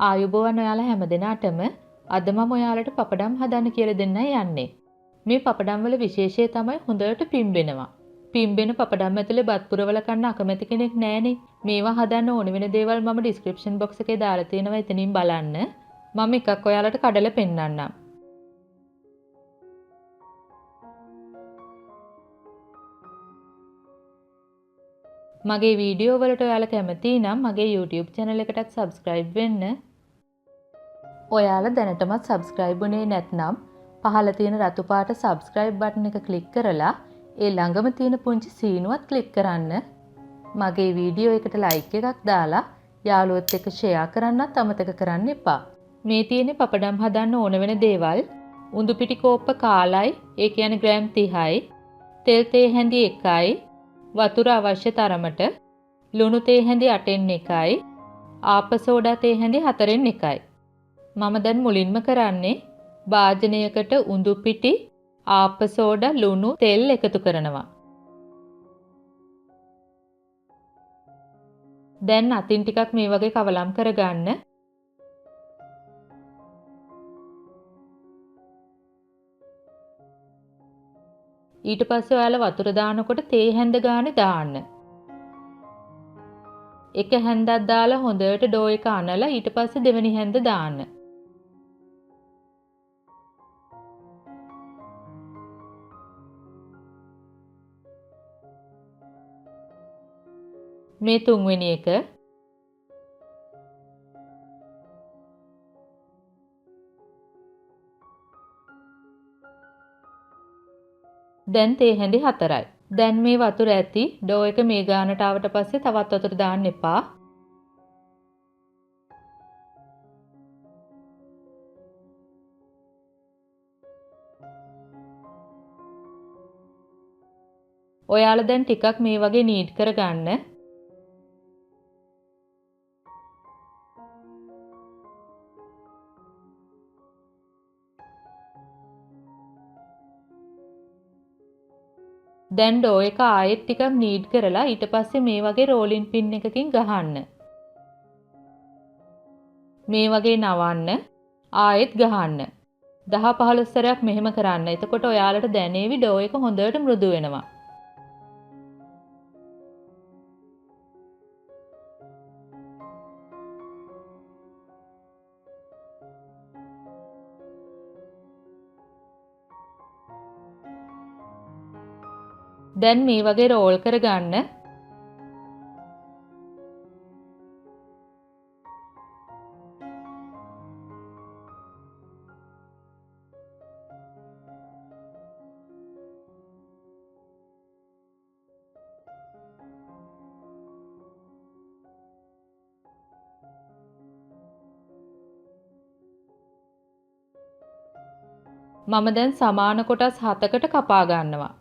ආයුබෝවන් ඔයාලා හැමදෙනාටම අද මම ඔයාලට පපඩම් හදන්න කියලා දෙන්නයි යන්නේ. මේ පපඩම් වල විශේෂය තමයි හොඳට පිම්බෙනවා. පිම්බෙන පපඩම් ඇතුලේ බත් පුරවල කන්න අකමැති කෙනෙක් නැහනේ. මේවා හදන්න ඕන වෙන දේවල් මම ඩිස්ක්‍රිප්ෂන් බොක්ස් එකේ දාලා තියෙනවා එතනින් බලන්න. මම එකක් ඔයාලට කඩලා පෙන්නන්නම්. මගේ වීඩියෝ වලට ඔයාලා කැමති නම් මගේ YouTube channel එකටත් subscribe වෙන්න. ඔයාලා දැනටමත් subscribe වුණේ නැත්නම් පහළ තියෙන රතු පාට subscribe button එක click කරලා ඒ ළඟම තියෙන පුංචි සීනුවත් click කරන්න. මගේ වීඩියෝ එකට like එකක් දාලා යාළුවොත් එක්ක share කරන්නත් අමතක කරන්න එපා. මේ තියෙන්නේ පපඩම් හදන්න ඕන වෙන දේවල්. උඳු පිටි කෝප්ප කාලයි, ඒ කියන්නේ ග්‍රෑම් 30යි, තෙල් තේ හැඳි 1යි, වතුර අවශ්‍ය තරමට, ලුණු තේ හැඳි 8න් 1යි, ආප සෝඩා තේ හැඳි 4න් 1යි. මම දැන් මුලින්ම කරන්නේ භාජනයකට උඳු පිටි, ආප සෝඩා, ලුණු, තෙල් එකතු කරනවා. දැන් අතින් ටිකක් මේ වගේ කවලම් කරගන්න. ඊට පස්සේ ඔයාලා වතුර දානකොට තේ හැඳ ගානේ දාන්න. එක හැන්දක් දාලා හොඳට ඩෝ එක අනලා ඊට පස්සේ දෙවෙනි හැන්ද දාන්න. මේ තුන්වෙනි එක. දැන් තේ හැඳි 4යි. දැන් මේ වතුර ඇති ඩෝ එක මේ ගානට ආවට පස්සේ තවත් වතුර දාන්න එපා. ඔයාලා දැන් ටිකක් මේ වගේ නීට් කරගන්න. දැන් ඩෝ එක ආයෙත් ටිකක් නීඩ් කරලා ඊට පස්සේ මේ වගේ රෝලින් පින් එකකින් ගහන්න. මේ වගේ නවන්න ආයෙත් ගහන්න. 10-15 සැරයක් මෙහෙම කරන්න. එතකොට ඔයාලට දැනේවි ඩෝ එක හොඳට මෘදු වෙනවා. දැන් මේ වගේ රෝල් කරගන්න. මම දැන් සමාන කොටස් 7කට කපා ගන්නවා.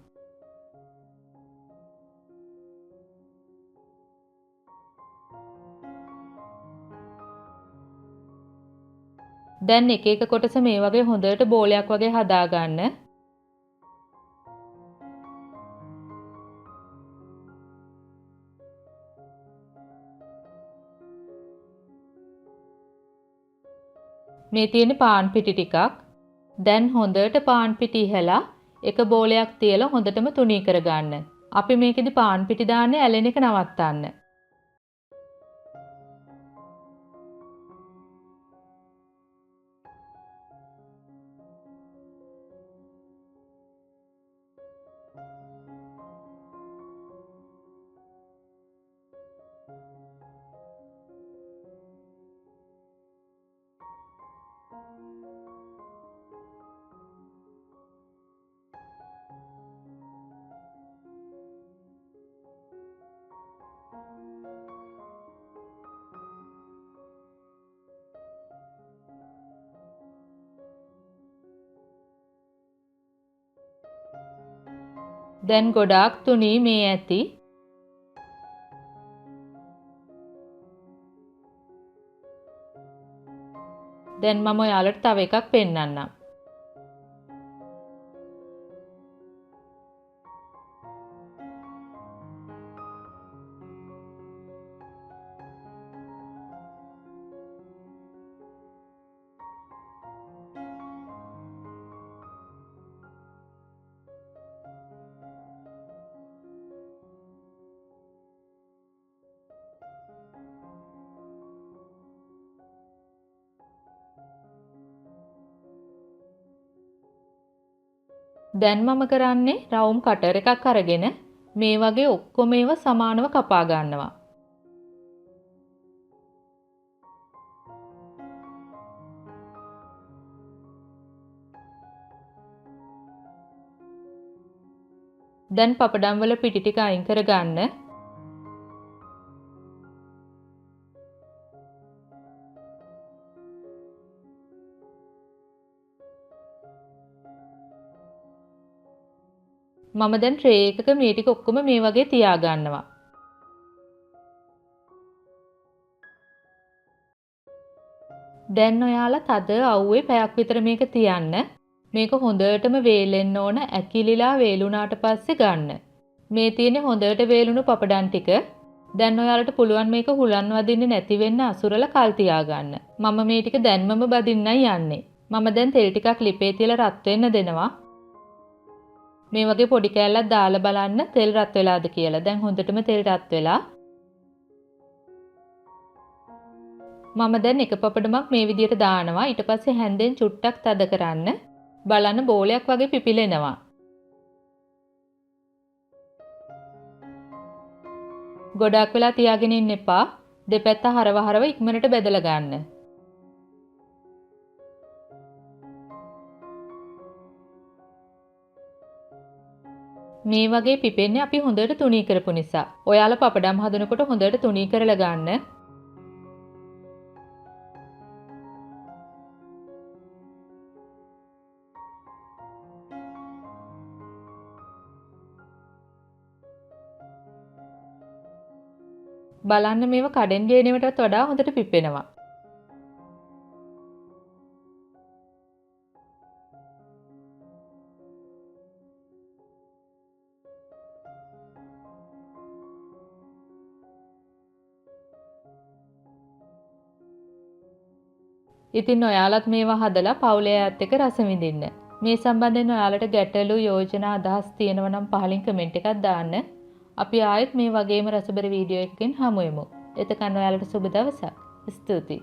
දැන් එක එක කොටස මේ වගේ හොඳට බෝලයක් වගේ හදා ගන්න. මේ තියෙන පාන් පිටි ටිකක්. දැන් හොඳට පාන් පිටි ඉහලා එක බෝලයක් තියලා හොඳටම තුනී කරගන්න. අපි මේකෙදි පාන් පිටි දාන්නේ ඇලෙන එක නවත්තන්න. දැන් ගොඩාක් තුනී මේ ඇති. දැන් මම ඔයාලට තව එකක් පෙන්නන්නම්. දැන් මම කරන්නේ රවුම් කටර් එකක් අරගෙන මේ වගේ ඔක්කොම ඒවා සමානව කපා ගන්නවා. දැන් පපඩම් වල පිටි ටික අයින් කර ගන්න. මම දැන් ට්‍රේ එකක මේ ටික ඔක්කොම මේ වගේ තියා ගන්නවා. දැන් ඔයාලා තද අවුවේ පැයක් විතර මේක තියන්න. මේක හොඳටම වේලෙන්න ඕන. ඇකිලිලා වේලුණාට පස්සේ ගන්න. මේ තියෙන්නේ හොඳට වේලුණු පපඩම් ටික. දැන් ඔයාලට පුළුවන් මේක හුලන් වදින්නේ නැති වෙන්න අසුරලා කල් තියා ගන්න. මම මේ ටික දැන්මම බදින්නයි යන්නේ. මම දැන් තෙල් ටිකක් ලිපේ තියලා රත් වෙන්න දෙනවා. මේ වගේ පොඩි කෑල්ලක් දාලා බලන්න තෙල් රත් වෙලාද කියලා. දැන් හොඳටම තෙල් රත් වෙලා. මම දැන් එක පපඩමක් මේ විදියට දානවා. ඊට පස්සේ හැන්දෙන් චුට්ටක් තද කරන්න. බලන්න බෝලයක් වගේ පිපිලෙනවා. ගොඩක් වෙලා තියාගෙන ඉන්න එපා. දෙපැත්ත හරව ඉක්මනට බෙදලා ගන්න. මේ වගේ පිපෙන්නේ අපි හොඳට තුනී කරපු නිසා. ඔයාලා පපඩම් හදනකොට හොඳට තුනී කරලා ගන්න. බලන්න මේව කඩෙන් ගේනවටත් වඩා හොඳට පිපෙනවා. ඉතින් ඔයාලත් මේවා හදලා පවුලේ අයත් එක්ක රස විඳින්න. මේ සම්බන්ධයෙන් ඔයාලට ගැටලු යෝජනා අදහස් තියෙනවා නම් පහලින් කමෙන්ට් එකක් දාන්න. අපි ආයෙත් මේ වගේම රසබර වීඩියෝ එකකින් හමු වෙමු. එතකන් ඔයාලට සුබ දවසක්. ස්තුතියි.